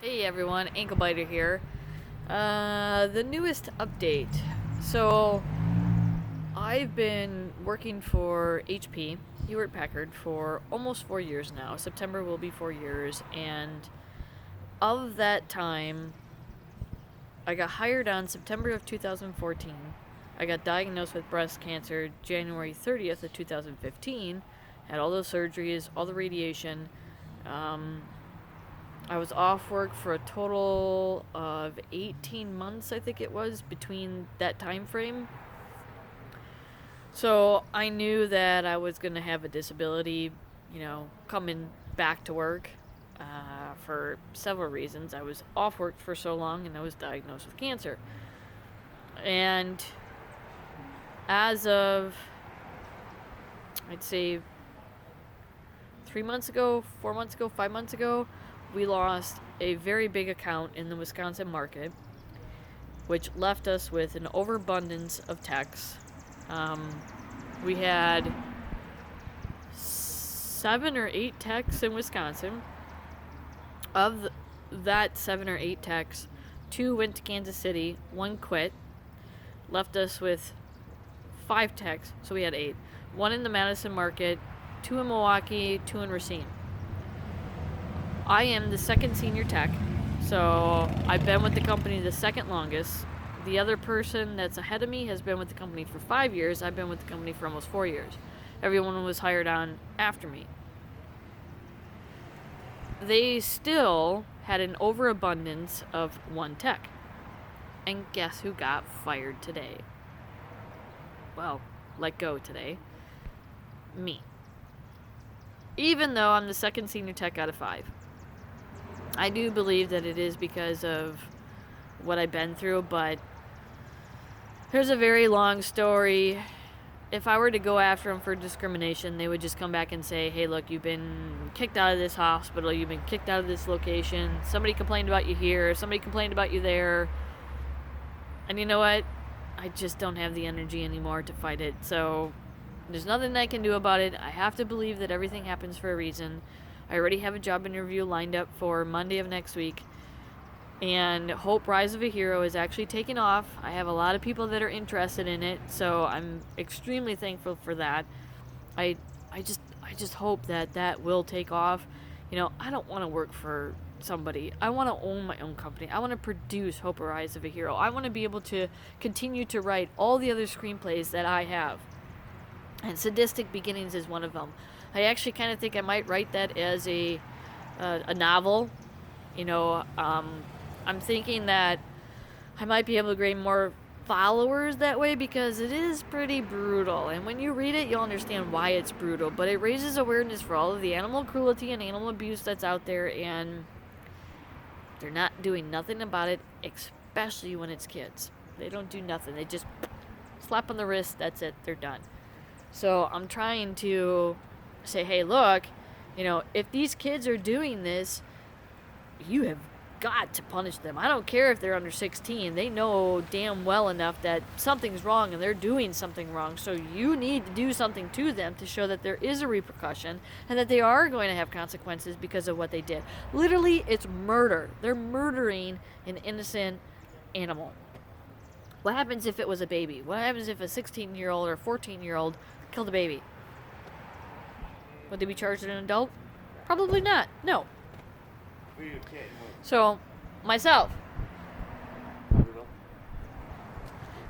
Hey everyone, Ankle Biter here. The newest update. So, I've been working for HP, Hewlett Packard, for almost 4 years now. September will be 4 years, and of that time, I got hired on September of 2014. I got diagnosed with breast cancer January 30th of 2015. Had all those surgeries, all the radiation. Um, I was off work for a total of 18 months, I think it was, between that time frame. So I knew that I was going to have a disability, coming back to work for several reasons. I was off work for so long and I was diagnosed with cancer. And as of, I'd say, 3 months ago, 4 months ago, 5 months ago, we lost a very big account in the Wisconsin market, which left us with an overabundance of techs. We had 7 or 8 techs in Wisconsin. Of that 7 or 8 techs, 2 went to Kansas City, 1 quit, left us with 5 techs, so we had 8. 1 in the Madison market, 2 in Milwaukee, 2 in Racine. I am the second senior tech, so I've been with the company the second longest. The other person that's ahead of me has been with the company for 5 years. I've been with the company for almost 4 years. Everyone was hired on after me. They still had an overabundance of 1 tech. And guess who got fired today? Well, let go today. Me. Even though I'm the second senior tech out of 5. I do believe that it is because of what I've been through, but here's a very long story. If I were to go after them for discrimination, they would just come back and say, hey, look, you've been kicked out of this hospital, you've been kicked out of this location, somebody complained about you here, somebody complained about you there. And you know what? I just don't have the energy anymore to fight it, so there's nothing I can do about it. I have to believe that everything happens for a reason. I already have a job interview lined up for Monday of next week. And Hope Rise of a Hero is actually taking off. I have a lot of people that are interested in it, so I'm extremely thankful for that. I just hope that will take off. I don't want to work for somebody. I want to own my own company. I want to produce Hope Rise of a Hero. I want to be able to continue to write all the other screenplays that I have. And Sadistic Beginnings is one of them. I actually kind of think I might write that as a novel. I'm thinking that I might be able to gain more followers that way because it is pretty brutal. And when you read it, you'll understand why it's brutal. But it raises awareness for all of the animal cruelty and animal abuse that's out there. And they're not doing nothing about it, especially when it's kids. They don't do nothing. They just slap on the wrist, that's it, they're done. So I'm trying to say, hey, look, if these kids are doing this, you have got to punish them. I don't care if they're under 16. They know damn well enough that something's wrong and they're doing something wrong. So you need to do something to them to show that there is a repercussion and that they are going to have consequences because of what they did. Literally, it's murder. They're murdering an innocent animal. What happens if it was a baby? What happens if a 16-year-old or 14-year-old killed a baby? Would they be charged as an adult? Probably not. No. So, myself.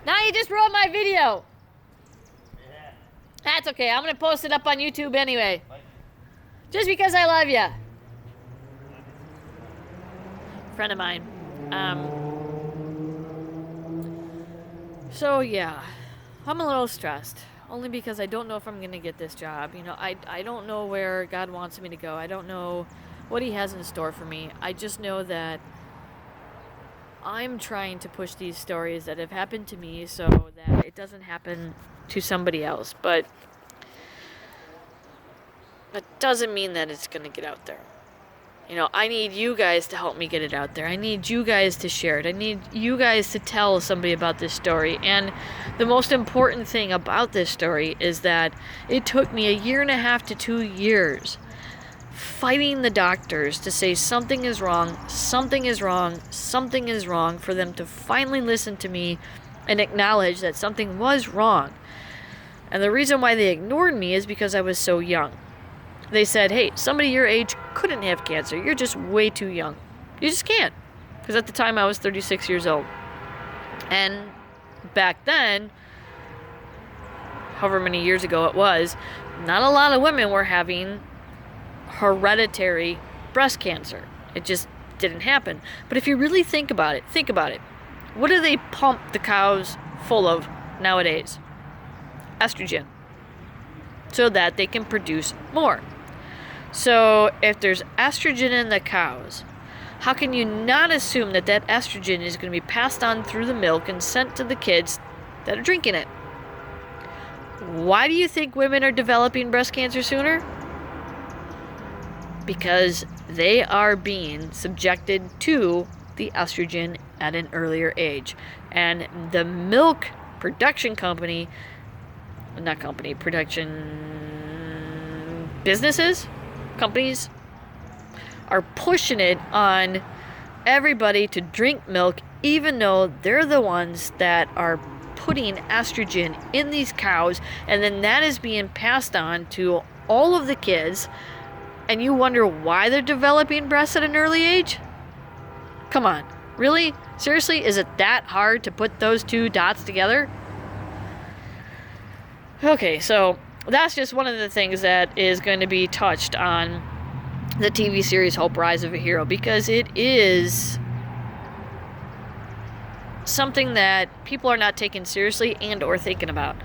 Now you just ruined my video. That's okay. I'm going to post it up on YouTube anyway. Just because I love you. Friend of mine. So, yeah. I'm a little stressed. Only because I don't know if I'm going to get this job. I don't know where God wants me to go. I don't know what He has in store for me. I just know that I'm trying to push these stories that have happened to me so that it doesn't happen to somebody else. But that doesn't mean that it's going to get out there. I need you guys to help me get it out there. I need you guys to share it. I need you guys to tell somebody about this story. And the most important thing about this story is that it took me 1.5 to 2 years fighting the doctors to say something is wrong, something is wrong, something is wrong, for them to finally listen to me and acknowledge that something was wrong. And the reason why they ignored me is because I was so young. They said, hey, somebody your age couldn't have cancer. You're just way too young. You just can't. Because at the time I was 36 years old. And back then, however many years ago it was, not a lot of women were having hereditary breast cancer. It just didn't happen. But if you really think about it. What do they pump the cows full of nowadays? Estrogen. So that they can produce more. So if there's estrogen in the cows, how can you not assume that that estrogen is going to be passed on through the milk and sent to the kids that are drinking it? Why do you think women are developing breast cancer sooner? Because they are being subjected to the estrogen at an earlier age. And the milk production production companies are pushing it on everybody to drink milk, even though they're the ones that are putting estrogen in these cows, and then that is being passed on to all of the kids, and you wonder why they're developing breasts at an early age? Come on, really? Seriously, is it that hard to put those two dots together? Okay, so that's just one of the things that is going to be touched on the TV series Hope, Rise of a Hero, because it is something that people are not taking seriously and or thinking about.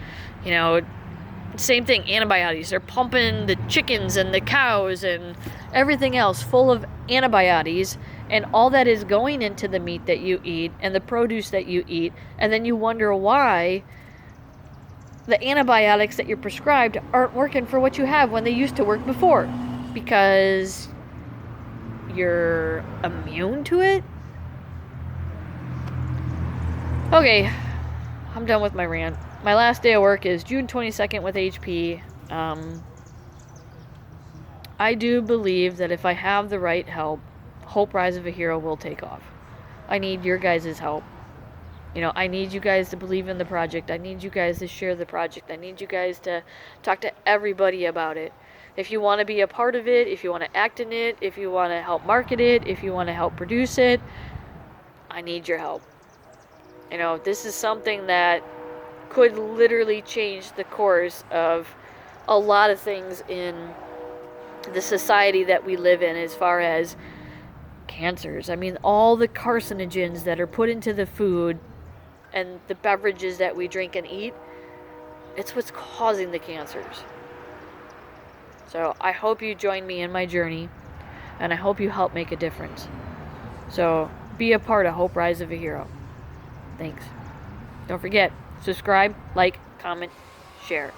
You know, same thing, antibiotics. They're pumping the chickens and the cows and everything else full of antibiotics, and all that is going into the meat that you eat and the produce that you eat, and then you wonder why the antibiotics that you're prescribed aren't working for what you have when they used to work before. Because you're immune to it? Okay, I'm done with my rant. My last day of work is June 22nd with HP. I do believe that if I have the right help, Hope, Rise of a Hero will take off. I need your guys' help. You know, I need you guys to believe in the project. I need you guys to share the project. I need you guys to talk to everybody about it. If you want to be a part of it, if you want to act in it, if you want to help market it, if you want to help produce it, I need your help. You know, this is something that could literally change the course of a lot of things in the society that we live in as far as cancers. I mean, all the carcinogens that are put into the food and the beverages that we drink and eat, it's what's causing the cancers. So I hope you join me in my journey, and I hope you help make a difference. So be a part of Hope, Rise of a Hero. Thanks. Don't forget, subscribe, like, comment, share.